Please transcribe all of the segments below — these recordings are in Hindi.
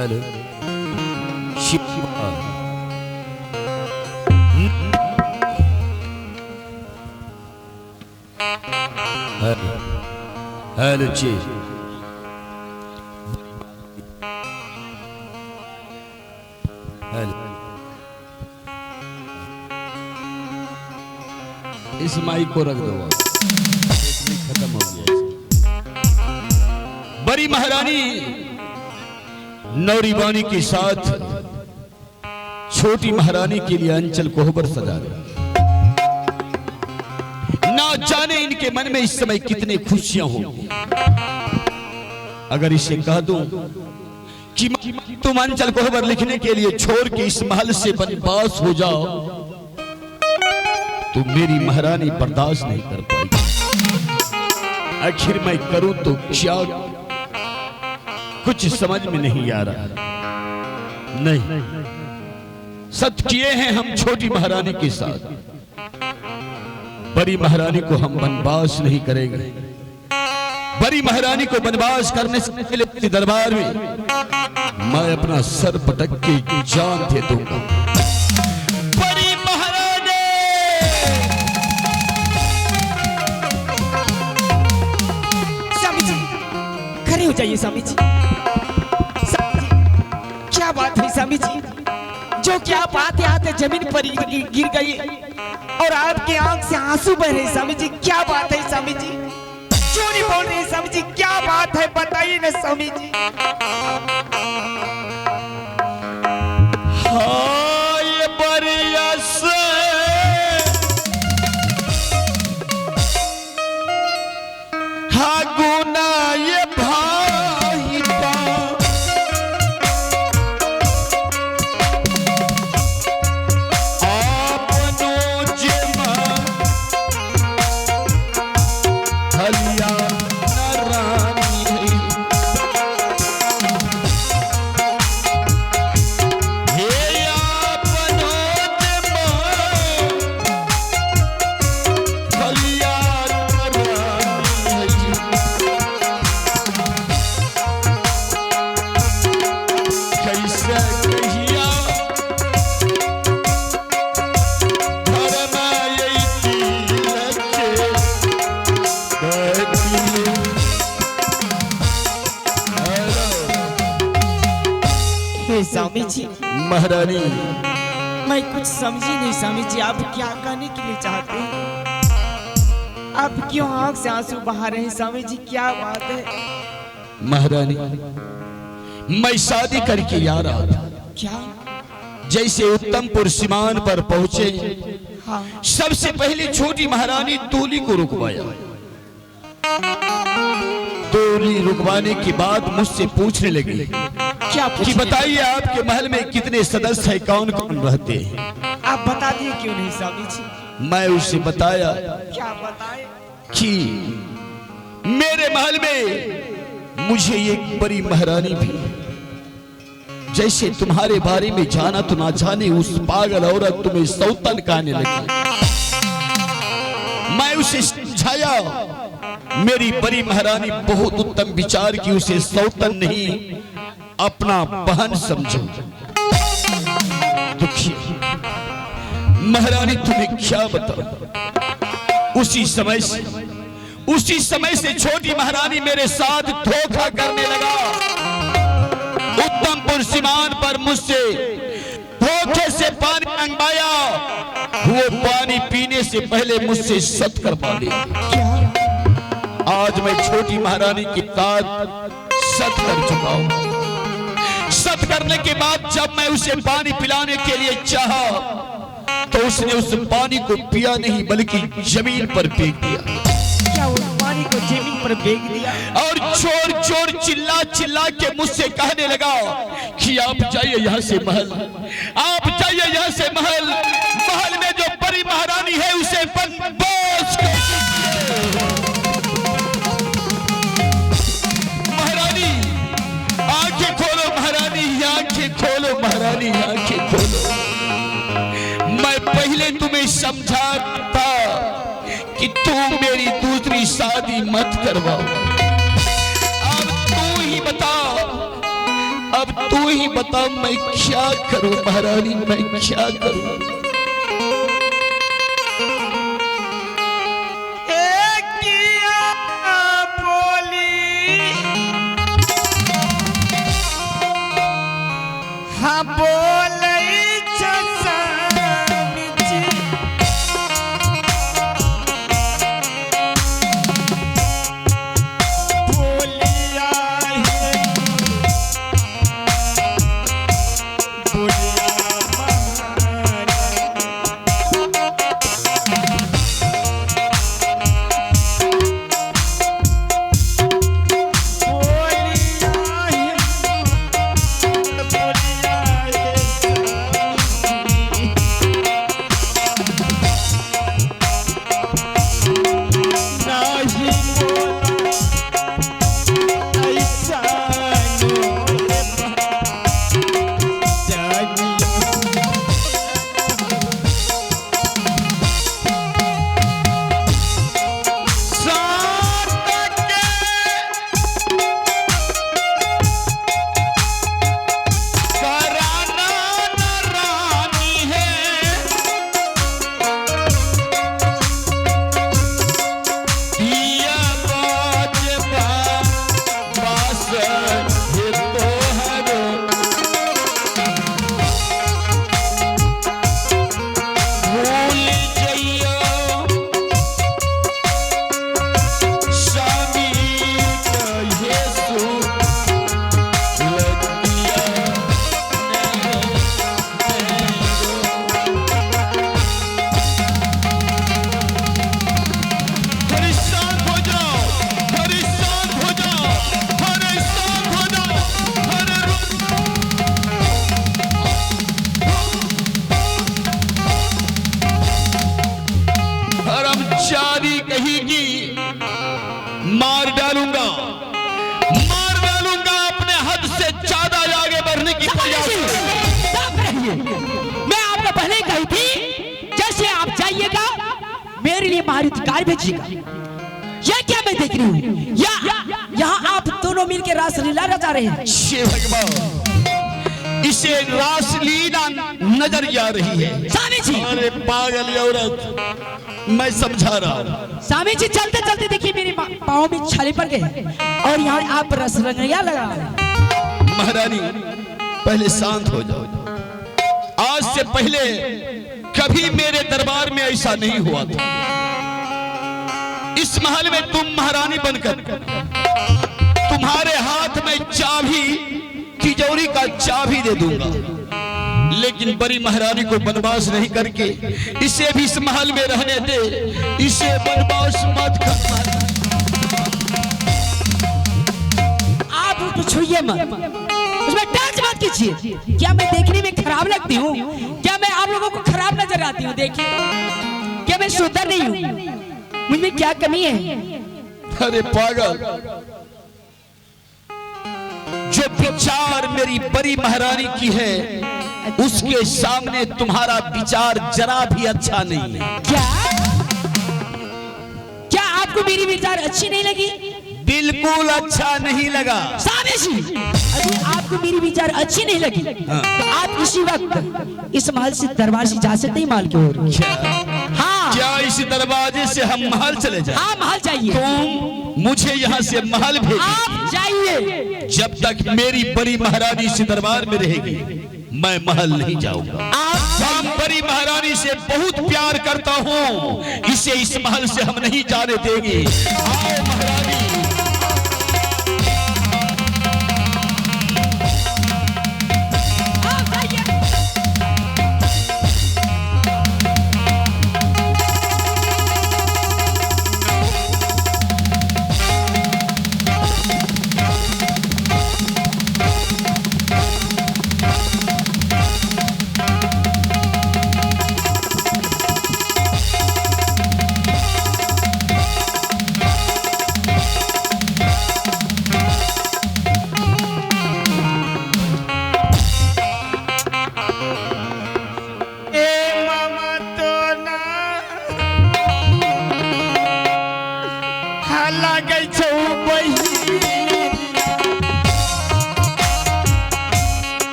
हेलो शिवा हेलो हेलो जी हेलो इस माइक को रख दो खत्म हो गया। बड़ी महारानी नौरीवानी के साथ छोटी महारानी के लिए अंचल कोहबर सजा दे। ना जाने इनके मन में इस समय कितने खुशियां होंगी। अगर इसे कह दूं कि तुम अंचल कोहबर लिखने के लिए छोड़ के इस महल से बनवास हो जाओ तो मेरी महारानी बर्दाश्त नहीं कर पाएगी। आखिर मैं करूं तो क्या, कुछ समझ में नहीं आ रहा। नहीं, सत्य किए हैं हम छोटी महारानी के साथ। बड़ी महारानी को हम बनवास नहीं करेंगे। बड़ी महारानी को बनवास करने से पहले दरबार में मैं अपना सर पटक के जान दे दूंगा। बड़ी महारानी स्वामी जी खड़े हो जाइए। स्वामी जी क्या बात है स्वामी जी, जो क्या बात है आते जमीन पर गिर गई और आपके आंख से आंसू बह रहे। स्वामी जी क्या बात है स्वामी जी, क्यों नहीं बोल रहे स्वामी जी, क्या बात है बताइए ना स्वामी जी। हाय बरियस हाँ गुना ये भाई बा आपनो जिमा हलिया स्वामी जी महारानी मैं कुछ समझी नहीं स्वामी जी, आप क्या कहने के लिए चाहते हैं? आप क्यों आंख से आंसू बहा रहे हैं स्वामी जी, क्या बात है? महारानी मैं शादी करके आ रहा था। क्या? जैसे उत्तमपुर सीमान पर पहुंचे हाँ। सबसे पहले छोटी महारानी तोली को रुकवाया। तोली रुकवाने के बाद मुझसे पूछने लगी क्या कि बताइए आपके महल में कितने सदस्य हैं, कौन कौन रहते हैं? आप बता दिए क्यों नहीं स्वामी जी? मैं उसे बताया क्या बताए? कि मेरे महल में मुझे एक बड़ी महारानी भी, जैसे तुम्हारे बारे में जाना तो ना जाने उस पागल औरत तुम्हें सौतन कहने लगी। मैं उसे समझाया मेरी बड़ी महारानी बहुत उत्तम विचार की, उसे सौतन नहीं अपना बहन समझो। दुखी महारानी तुम्हें क्या बताऊं, उसी समय से छोटी महारानी मेरे साथ धोखा करने लगा। उत्तमपुर सीमान पर मुझसे धोखे से पानी मंगवाया, वो पानी पीने से पहले मुझसे सत करवा लिया। आज मैं छोटी महारानी के साथ सत कर चुका हूं। सत करने के बाद जब मैं उसे पानी पिलाने के लिए चाहा तो उसने उस पानी को पिया नहीं बल्कि जमीन पर फेंक दिया। क्या उस पानी को जमीन पर फेंक दिया? और चोर चोर चिल्ला चिल्ला के मुझसे कहने लगा कि आप जाइए यहाँ से महल, आप जाइए यहाँ से महल, महल में जो बड़ी महारानी है उसे बनवास कर दीजिए। महारानी आंखें खोलो, महारानी आंखें खोलो, महारानी आंखें खोलो। मैं पहले तुम्हें समझाता कि तू मेरी दूसरी शादी मत करवाओ। अब तू ही बता, अब तू ही बताओ मैं क्या करूं महारानी, मैं क्या करूं। हाँ बोले मार डालूंगा, मार डालूंगा, अपने हद से ज्यादा आगे बढ़ने की प्रयास। मैं आपको पहले ही कही थी, जैसे आप जाइएगा मेरे लिए मारुति कार भेजिएगा। यह क्या मैं देख रही हूँ, यहाँ आप दोनों मिलकर रासलीला रचा रहे हैं। हे भगवान, इसे रासलीला नजर आ रही है। स्वामी जी, अरे पागल औरत, मैं समझा रहा हूँ। स्वामी जी चलते चलते देखिए मेरे पाँव में छाले पड़ गए और यहाँ आप रसरंगिया लगा रहे हैं। महारानी पहले शांत हो जाओ। आज से पहले कभी मेरे दरबार में ऐसा नहीं हुआ था। इस महल में तुम महारानी बनकर तुम्हारे हाथ में चाबी, तिजोरी का चाबी दे दूंगा, लेकिन बड़ी महारानी को बनवास नहीं करके इसे भी इस महल में रहने दे। इसे बनवास मत कर। आप उसको छुइए मत, उसमें टच मत कीजिए। क्या मैं देखने में खराब लगती हूँ? क्या मैं आप लोगों को खराब नजर आती हूँ? देखिए, क्या मैं सुंदर नहीं हूँ? मुझमें क्या कमी है? अरे पागल, जो विचार मेरी बड़ी महारानी की है उसके सामने तुम्हारा विचार जरा भी अच्छा नहीं है। क्या आपको मेरी विचार अच्छी नहीं लगी? बिल्कुल अच्छा नहीं लगा। स्वामी जी, अगर आपको मेरी विचार अच्छी नहीं लगी तो आप इसी वक्त इस महल से दरबार से जा सकते हैं। महल की ओर। हाँ, क्या इसी दरवाजे से हम महल चले जाएं? हाँ, महल जाइए। तुम मुझे यहाँ से महल भेजिए। आप जाइए। जब तक मेरी बड़ी महारानी इस दरबार में रहेगी मैं महल नहीं जाऊंगा। आप बड़ी महारानी से बहुत प्यार करता हूँ, इसे इस महल से हम नहीं जाने देंगे। आओ महारानी।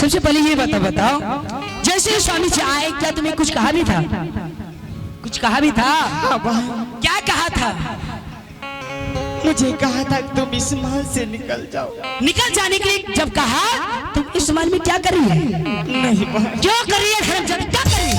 सबसे पहले ये बताओ, जैसे स्वामी जी आए क्या तुम्हें कुछ कहा भी था? कुछ कहा भी था? हाँ बहन, क्या कहा था? मुझे कहा था तुम इस महल से निकल जाओ। निकल जाने के लिए जब कहा, तुम इस महल में क्या कर रही है? नहीं बहन, क्यों कर रही है धर्मचंद, क्या कर रही है?